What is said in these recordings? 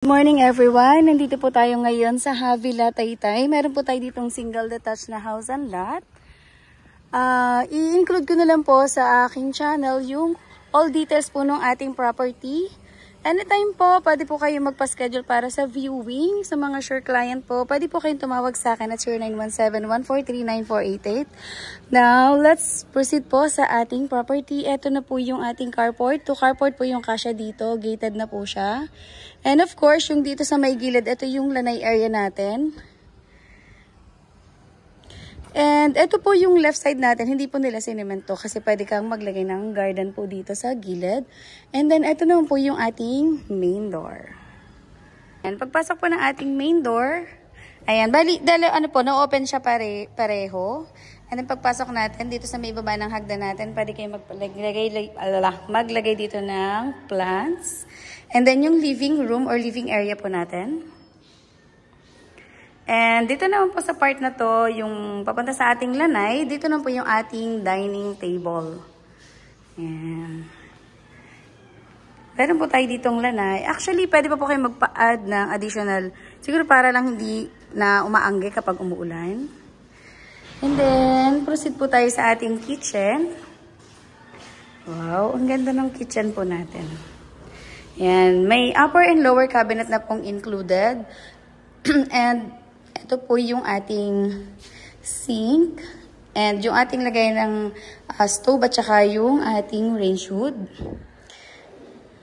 Good morning everyone! Nandito po tayo ngayon sa Havila, Taytay. Meron po tayo ditong single detached na house and lot. I-include ko na lang po sa aking channel yung all details po ng ating property. Anytime po, pwede po kayo magpa-schedule para sa viewing. Sa mga sure client po, pwede po kayong tumawag sa akin at 0917-143-9488. Now, let's proceed po sa ating property. Ito na po yung ating carport. 2 carport po yung kasya dito. Gated na po siya. And of course, yung dito sa may gilid, ito yung lanay area natin. And ito po yung left side natin, hindi po nila sinemento kasi pwede kang maglagay ng garden po dito sa gilid. And then ito naman po yung ating main door. And pagpasok po ng ating main door, ayan, bali, no-open siya pareho. And then pagpasok natin, dito sa may baba ng hagdan natin, pwede kayo maglagay dito ng plants. And then yung living room or living area po natin. And dito naman po sa part na to, yung papunta sa ating lanay, dito naman po yung ating dining table. Ayan. Meron po tayo ditong lanay. Actually, pwede pa po kayo magpa-add ng additional, siguro para lang hindi na umaangge kapag umuulan. And then, proceed po tayo sa ating kitchen. Wow, ang ganda ng kitchen po natin. Ayan, may upper and lower cabinet na pong included. And ito po yung ating sink and yung ating lagay ng stove at saka yung ating range hood.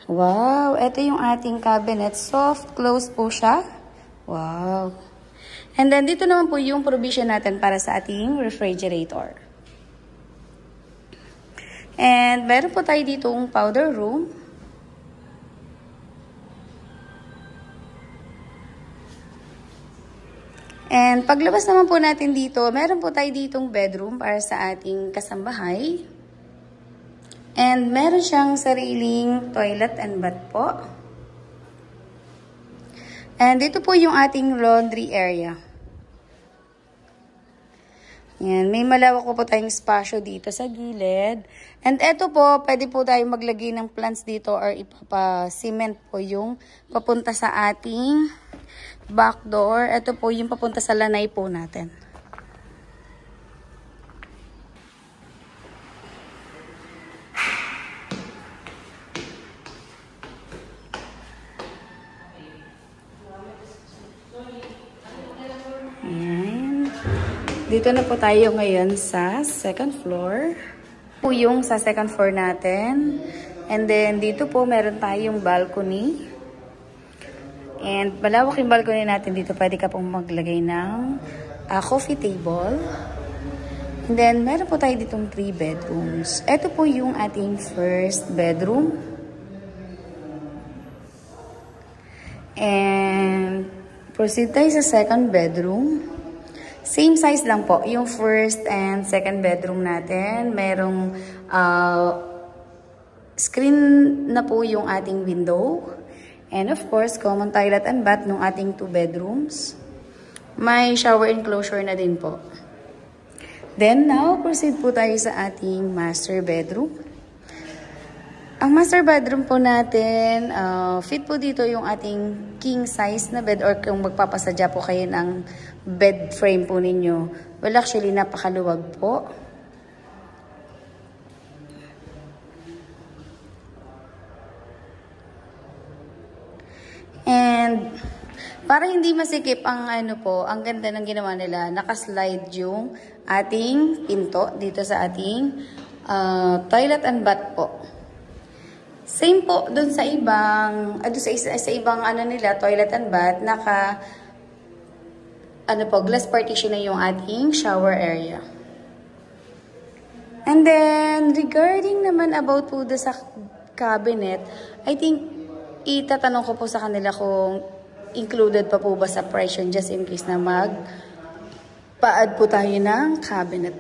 Wow! Ito yung ating cabinet. Soft close po siya. Wow! And then dito naman po yung provision natin para sa ating refrigerator. And meron po tayo ditong powder room. And paglabas naman po natin dito, meron po tayo ditong bedroom para sa ating kasambahay. And meron siyang sariling toilet and bath po. And dito po yung ating laundry area. Yan, may malawak po tayong spasyo dito sa gilid. And eto po, pwede po tayong maglagay ng plants dito or ipapa-cement po yung papunta sa ating back door. Ito po yung papunta sa lanay po natin. Ayan. Dito na po tayo ngayon sa second floor. Po yung sa second floor natin. And then dito po meron tayong balcony. And malawak yung balcony natin dito. Pwede ka pong maglagay ng coffee table. And then meron po tayo ditong 3 bedrooms. Ito po yung ating first bedroom. And proceed tayo sa second bedroom. Same size lang po. Yung first and second bedroom natin. Merong screen na po yung ating window. And of course, common toilet and bath ng ating 2 bedrooms. May shower enclosure na din po. Then now, proceed po tayo sa ating master bedroom. Ang master bedroom po natin, fit po dito yung ating king size na bed or kung magpapasadya po kayo ng bed frame po ninyo. Well, actually, napakaluwag po. And para hindi masikip ang ang ganda ng ginawa nila, nakaslide yung ating pinto dito sa ating toilet and bath po. Same po dun sa ibang nila, toilet and bath, glass partition na yung ating shower area. And then regarding naman about po sa cabinet, I think itatanong ko po sa kanila kung included pa po ba sa price yun just in case na mag-pa-add po tayo ng cabinet.